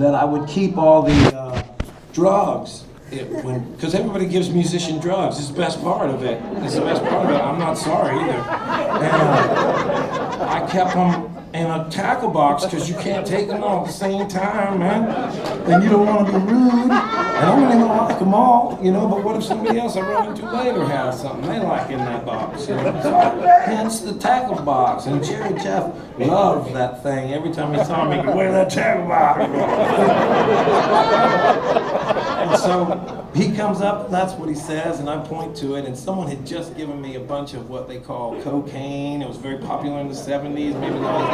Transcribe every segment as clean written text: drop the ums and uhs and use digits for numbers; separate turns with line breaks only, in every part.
that I would keep all the drugs. Because everybody gives musician drugs. It's the best part of it. It's the best part of it. I'm not sorry either. And I kept them in a tackle box because you can't take them all at the same time, man. And you don't want to be rude. And I'm not even like them all, you know, but what if somebody else I run into later has something they like in that box, you know? So, hence the tackle box. And Jerry Jeff loved that thing. Every time he saw me, he could wear that tackle box. And so he comes up, and that's what he says, and I point to it, and someone had just given me a bunch of what they call cocaine. It was very popular in the 70s, maybe not as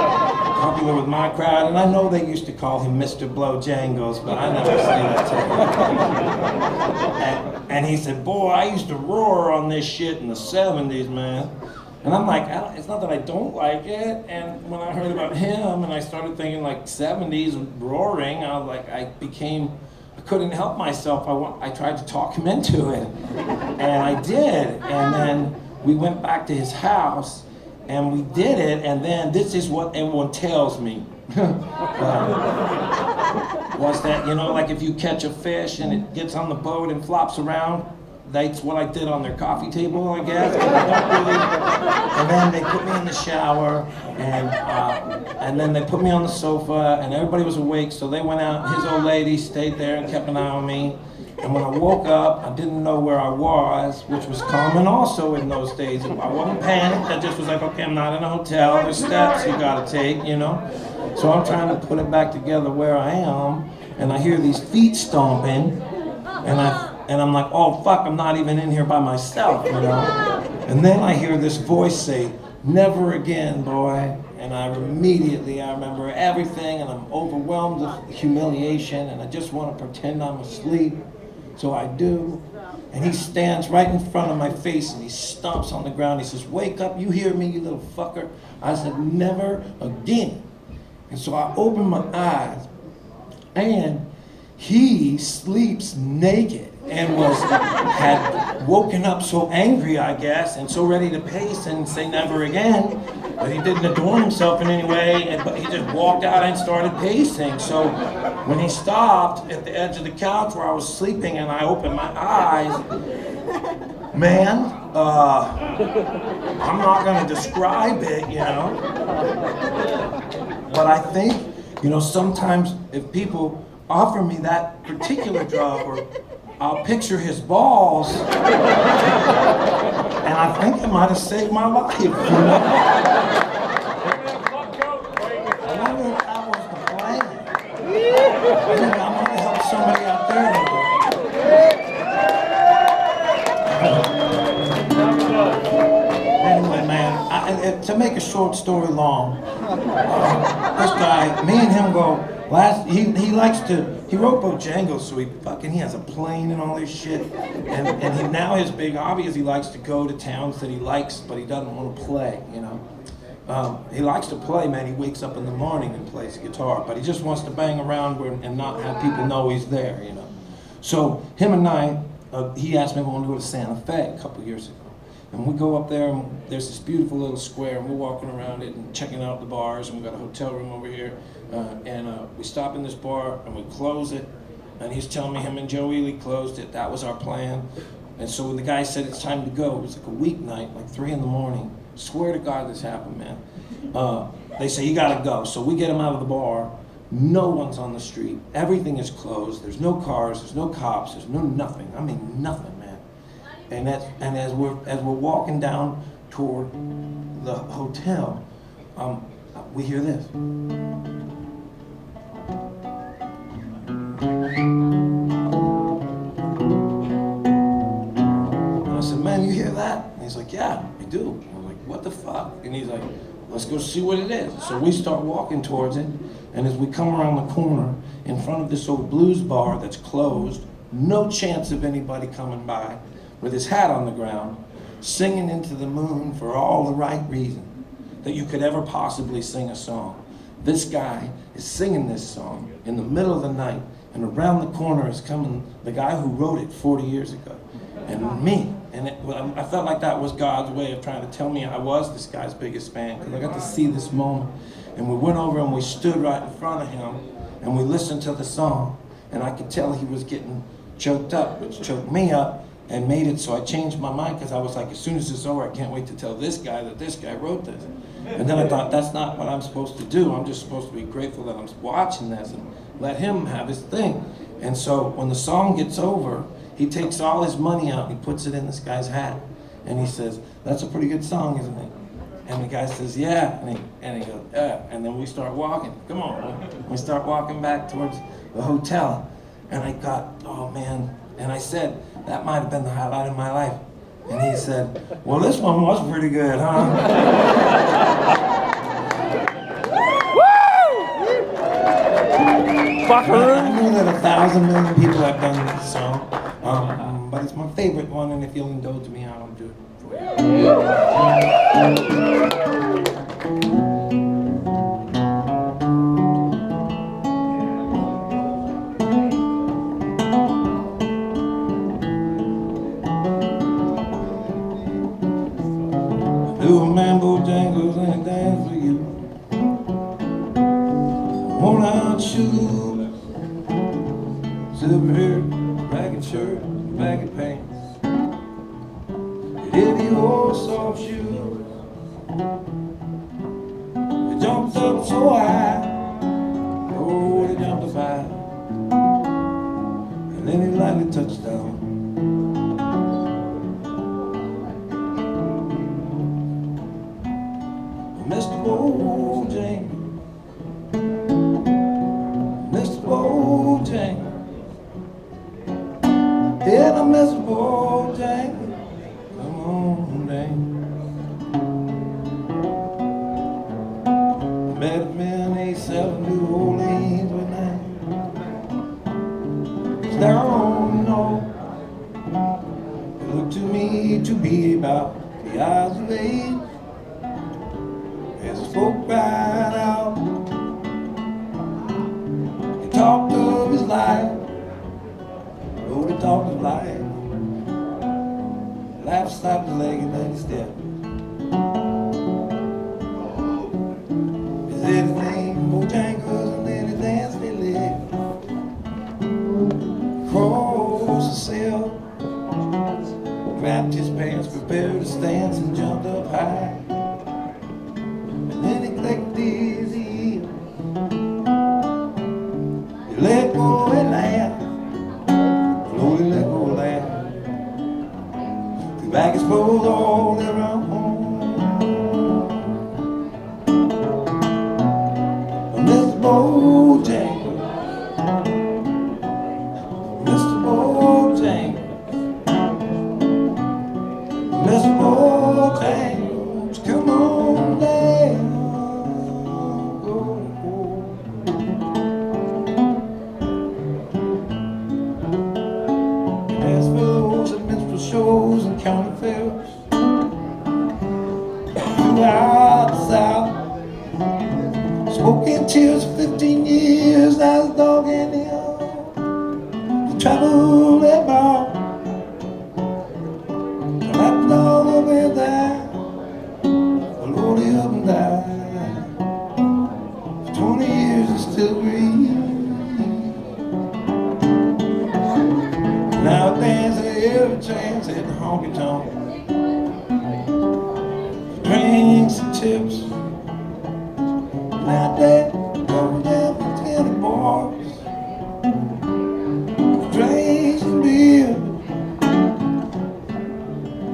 popular with my crowd, and I know they used to call him Mr Bojangles, but I never say that to him. And he said, boy, I used to roar on this shit in the 70s, man. And I'm like, it's not that I don't like it, and when I heard about him, and I started thinking like 70s roaring, I was like, I couldn't help myself. I tried to talk him into it, and I did. And then we went back to his house, and we did it. And then this is what everyone tells me was that, you know, like if you catch a fish and it gets on the boat and flops around, that's what I did on their coffee table, I guess. And then they put me in the shower, and then they put me on the sofa, and everybody was awake, so they went out. His old lady stayed there and kept an eye on me. And when I woke up, I didn't know where I was, which was common also in those days. I wasn't panicked. I just was like, okay, I'm not in a hotel. There's steps you gotta take, you know? So I'm trying to put it back together where I am, and I hear these feet stomping, and I'm like, oh fuck, I'm not even in here by myself, you know? And then I hear this voice say, never again, boy. And I remember everything, and I'm overwhelmed with humiliation, and I just want to pretend I'm asleep. So I do. And he stands right in front of my face, and he stomps on the ground. He says, wake up, you hear me, you little fucker? I said, never again. And so I open my eyes, and he sleeps naked and had woken up so angry, I guess, and so ready to pace and say never again, but he didn't adorn himself in any way, but he just walked out and started pacing. So when he stopped at the edge of the couch where I was sleeping and I opened my eyes, man, I'm not gonna describe it, you know, but I think, you know, sometimes if people offer me that particular drug, or I'll picture his balls, and I think it might have saved my life, you know? I wonder if that was the plan. I think I might have helped somebody out there. Anyway, man, to make a short story long, this guy, me and him go, he wrote Blowjangles, so he has a plane and all this shit, and now his big hobby is he likes to go to towns that he likes, but he doesn't want to play, you know. He likes to play, man. He wakes up in the morning and plays guitar, but he just wants to bang around and not have people know he's there, you know. So him and I, he asked me if I wanted to go to Santa Fe a couple years ago. And we go up there, and there's this beautiful little square, and we're walking around it and checking out the bars, and we've got a hotel room over here, we stop in this bar, and we close it, and he's telling me him and Joe Ely closed it. That was our plan. And so when the guy said it's time to go, it was like a weeknight, like 3 in the morning. Swear to God this happened, man. They say, you gotta go. So we get him out of the bar. No one's on the street. Everything is closed. There's no cars, there's no cops, there's no nothing. I mean, nothing. And as we're walking down toward the hotel, we hear this. And I said, man, you hear that? And he's like, yeah, I do. I'm like, what the fuck? And he's like, let's go see what it is. So we start walking towards it, and as we come around the corner, in front of this old blues bar that's closed, no chance of anybody coming by, with his hat on the ground, singing into the moon for all the right reasons that you could ever possibly sing a song. This guy is singing this song in the middle of the night, and around the corner is coming the guy who wrote it 40 years ago, and me. And I felt like that was God's way of trying to tell me I was this guy's biggest fan, because I got to see this moment. And we went over and we stood right in front of him, and we listened to the song, and I could tell he was getting choked up, which choked me up and made it so I changed my mind, because I was like, as soon as it's over, I can't wait to tell this guy that this guy wrote this. And then I thought, that's not what I'm supposed to do. I'm just supposed to be grateful that I'm watching this and let him have his thing. And so when the song gets over, he takes all his money out and he puts it in this guy's hat. And he says, that's a pretty good song, isn't it? And the guy says, yeah. And he goes, yeah. And then we start walking. Come on. We start walking back towards the hotel. And I thought, oh man. And I said, that might have been the highlight of my life. And he said, well, this one was pretty good, huh? I know that 1,000 million people have done this song, but it's my favorite one, and if you'll indulge me, I'll do it for you. Do a man Bojangles and a dance for you. Worn out shoes, silver hair, ragged shirt, ragged pants, heavy old soft shoes. They jumped up so high, oh, they jumped up high, and then he lightly touched down. Mr. Bojangles, Mr. Bojangles, yeah, I'm Mr. Bojangles, come on, dang. I met him in 87 New Orleans one night. It's down low. It looked to me to be about the eyes of age. As he spoke right out, he talked of his life. Oh, he talked of life. Life stopped his leg and then he stepped. He said his name, Bojangles, and then he danced his leg. Crossed the cell, grabbed his pants, prepared to stance, and jumped up high. Then he clicked his heel. He let go and laughed. Slowly let go and laughed. Threw back his clothes all around home. Mr. Bojangles, Mr. Bojangles, Mr. Bojangles, come on down. Shows and county fairs throughout the South. Spoke in tears for 15 years as a dog and the hound. Traveled about, lapped all over there, floated up and down. For 20 years I still breathe. Now I dance every chance at the honky tonk. Drinks and chips. Now that go down to the bars. Drinks and beer.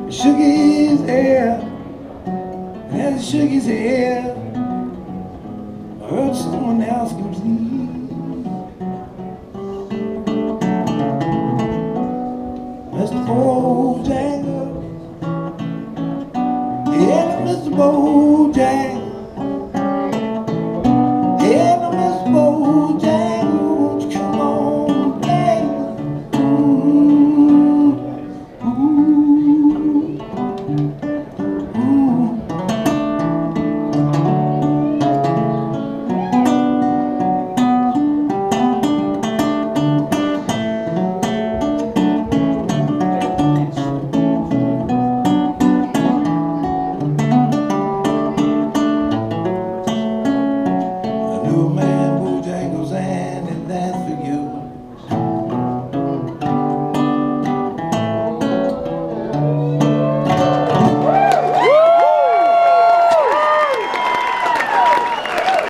He shook his hair. And as he shook his hair, I heard someone ask him, please.